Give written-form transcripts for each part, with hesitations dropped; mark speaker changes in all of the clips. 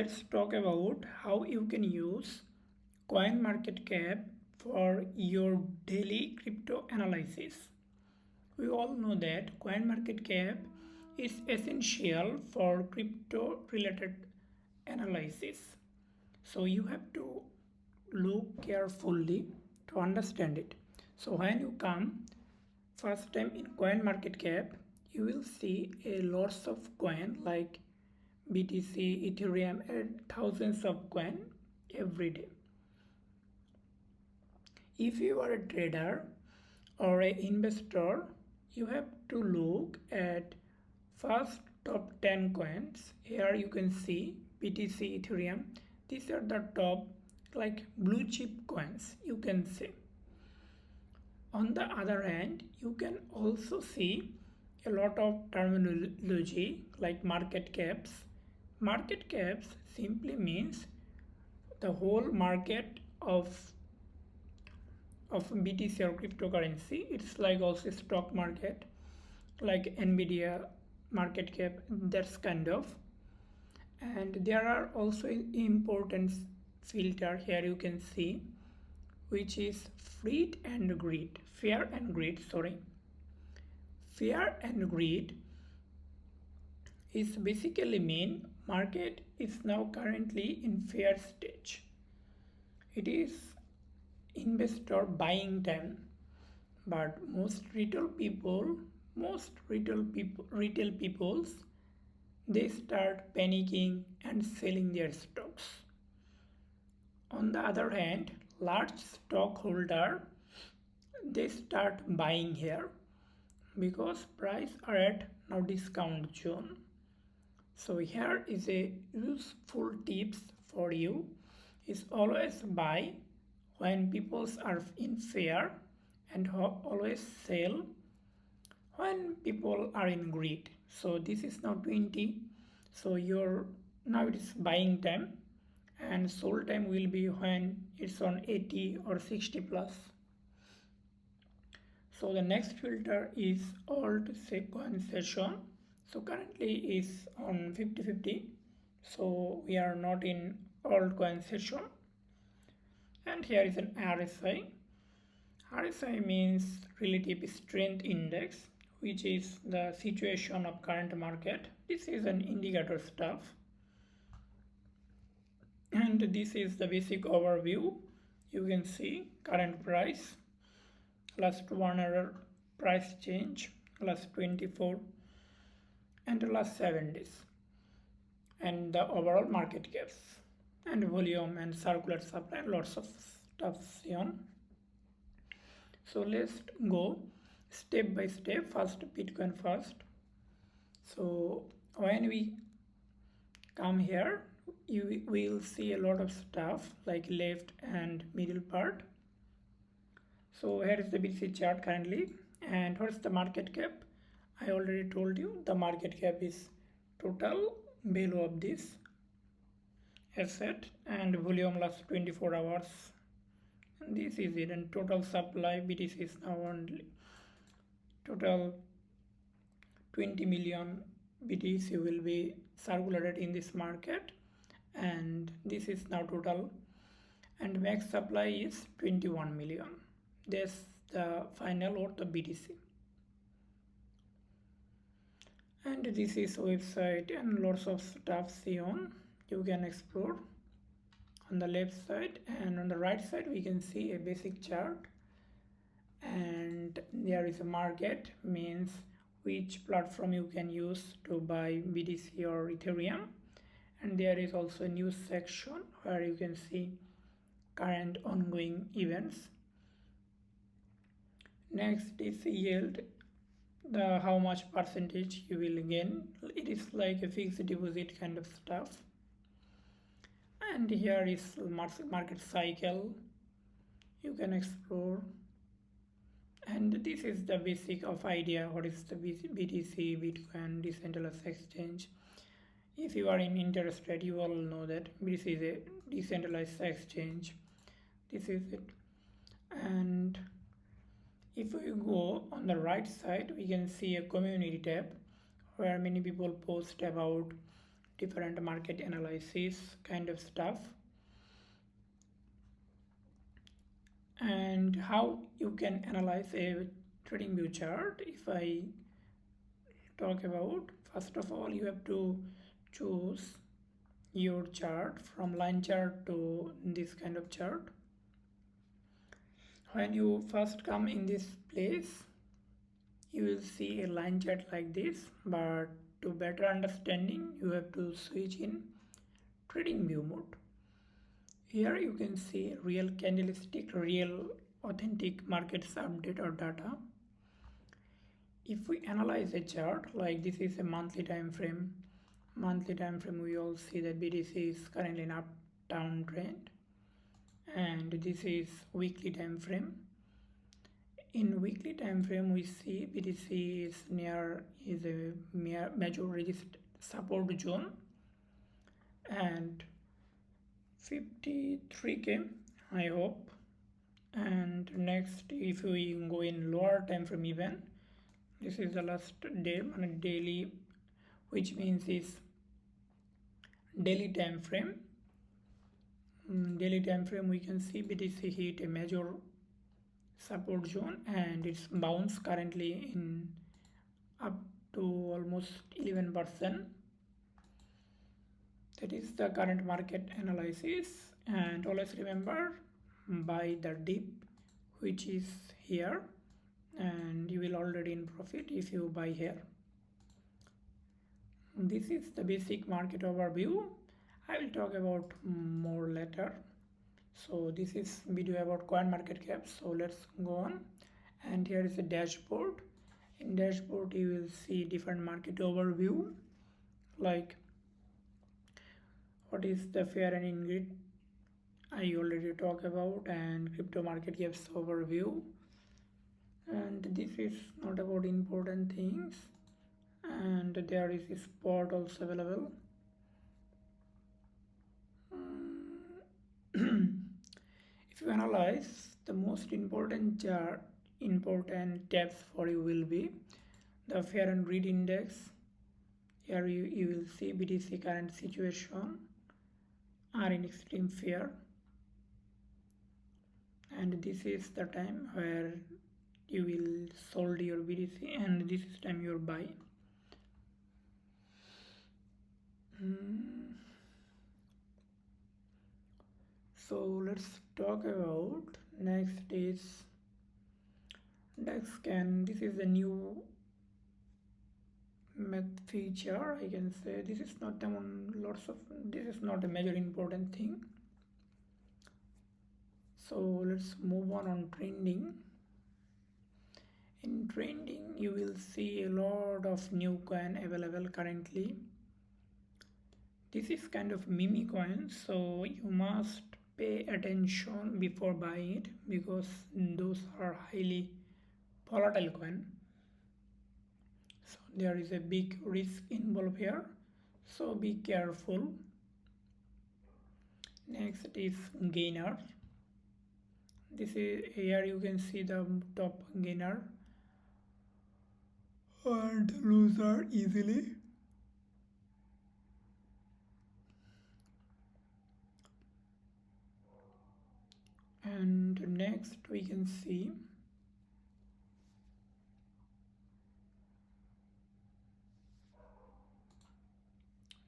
Speaker 1: Let's talk about how you can use CoinMarketCap for your daily crypto analysis. We all know that CoinMarketCap is essential for crypto related analysis. So you have to look carefully to understand it. So when you come first time in CoinMarketCap, you will see a lots of coin like BTC, Ethereum, and thousands of coin every day. If you are a trader or an investor, you have to look at first top 10 coins. Here you can see BTC, Ethereum. These are the top like blue chip coins, you can see. On the other hand, you can also see a lot of terminology like market caps. Market caps simply means the whole market of BTC or cryptocurrency. It's like also stock market, like Nvidia market cap, that's kind of. And there are also important filter here you can see, which is fear and greed. Fear and greed is basically mean market is now currently in fear stage. It is investor buying time, but most retail peoples, they start panicking and selling their stocks. On the other hand, large stockholder, they start buying here because price are at now discount zone. So here is a useful tips for you, is always buy when people are in fear and always sell when people are in greed. So this is now 20, so now it is buying time, and sold time will be when it's on 80 or 60 plus. So the next filter is alt coin session. So currently is on 50-50, so we are not in altcoin session. And here is an RSI. RSI means relative strength index, which is the situation of current market. This is an indicator stuff, and this is the basic overview. You can see current price, last 1 hour price change, last 24 and last 7 days, and the overall market caps and volume and circular supply, lots of stuff on. So let's go step by step. First Bitcoin first. So when we come here, you will see a lot of stuff like left and middle part. So here is the BTC chart currently, and what is the market cap? I already told you the market cap is total value of this asset and volume last 24 hours. And this is it, and total supply BTC is now only total 20 million BTC will be circulated in this market, and this is now total, and max supply is 21 million. That's the final worth of BTC. And this is website and lots of stuff on. You can explore on the left side, and on the right side we can see a basic chart, and there is a market, means which platform you can use to buy BTC or Ethereum, and there is also a news section where you can see current ongoing events. Next is yield, the how much percentage you will gain. It is like a fixed deposit kind of stuff. And here is market cycle, you can explore. And this is the basic of idea what is the BTC, Bitcoin, decentralized exchange. If you are interested, you all know that this is a decentralized exchange. This is it. And if we go on the right side, we can see a community tab where many people post about different market analysis kind of stuff, and how you can analyze a trading view chart. If I talk about, first of all, you have to choose your chart from line chart to this kind of chart. When you first come in this place, you will see a line chart like this, but to better understanding, you have to switch in trading view mode. Here you can see real candlestick, real authentic markets update or data. If we analyze a chart, like this is a monthly time frame, we all see that BTC is currently in up down trend, and this is weekly time frame. In weekly time frame, we see BTC is a major support zone and 53k, I hope. And next, if we go in lower time frame, even this is the last day on a daily, which means is daily time frame. Daily time frame, we can see BTC hit a major support zone and it's bounced currently in up to almost 11%. That is the current market analysis. And always remember, buy the dip which is here, and you will already in profit if you buy here. This is the basic market overview. I will talk about more later. So this is video about CoinMarketCap. So let's go on. And here is a dashboard. In dashboard, you will see different market overview, like what is the fair and ingrid, I already talked about, and crypto market caps overview. And this is not about important things, and there is a spot also available. If you analyze, the most important tabs for you will be the fair and greed index. Here you will see BTC current situation are in extreme fear, and this is the time where you will sold your BTC, and this is time you buy. So let's talk about next is DEX scan. This is a new feature, I can say. This is not a major important thing. So let's move on trending. In trending, you will see a lot of new coin available currently. This is kind of meme coin, so you must pay attention before buying it, because those are highly volatile coin. So there is a big risk involved here, so be careful. Next is gainer. This is here you can see the top gainer and loser easily. And next we can see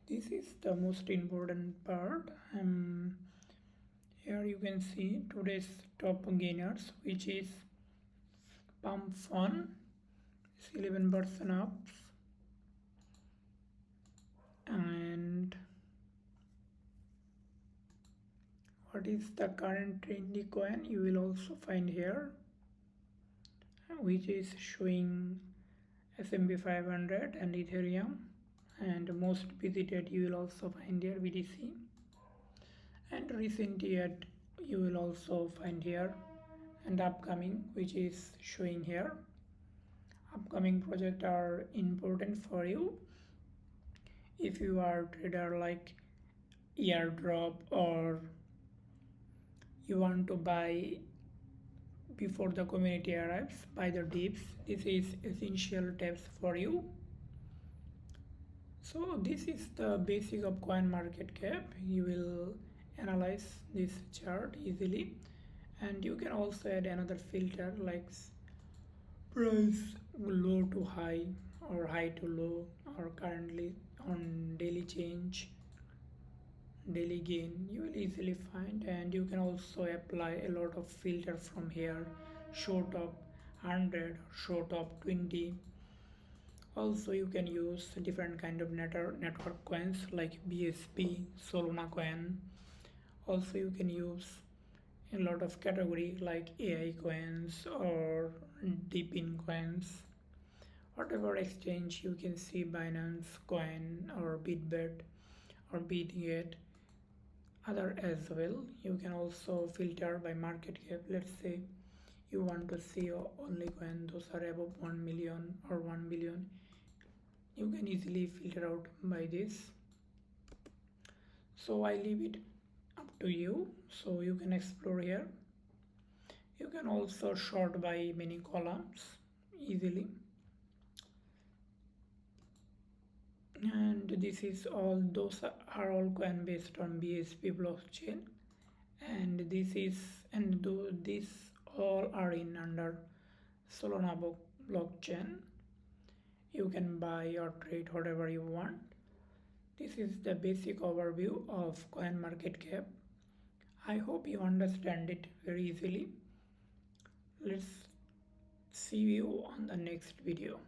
Speaker 1: this is the most important part. Here you can see today's top gainers, which is Pump Fun, 11% ups, and what is the current trendy coin you will also find here, which is showing S&P 500 and Ethereum, and most visited you will also find here BTC, and recent yet you will also find here, and upcoming, which is showing here. Upcoming projects are important for you if you are a trader like airdrop, or you want to buy before the community arrives, buy the dips. This is essential tips for you. So this is the basic of CoinMarketCap. You will analyze this chart easily, and you can also add another filter like price low to high or high to low or currently on daily change, daily gain. You will easily find, and you can also apply a lot of filter from here. Show top 100, show top 20. Also you can use different kind of network coins like BSP, Solana coin. Also you can use a lot of category like AI coins or deepin coins. Whatever exchange you can see Binance coin or Bitbet or Bitget, other as well. You can also filter by market cap. Let's say you want to see only coin those are above 1 million or 1 billion. You can easily filter out by this. So I leave it up to you, so you can explore here. You can also short by many columns easily, and this is all, those are all coin based on BSP blockchain, and this all are in under Solana blockchain. You can buy or trade whatever you want. This is the basic overview of CoinMarketCap. I hope you understand it very easily. Let's see you on the next video.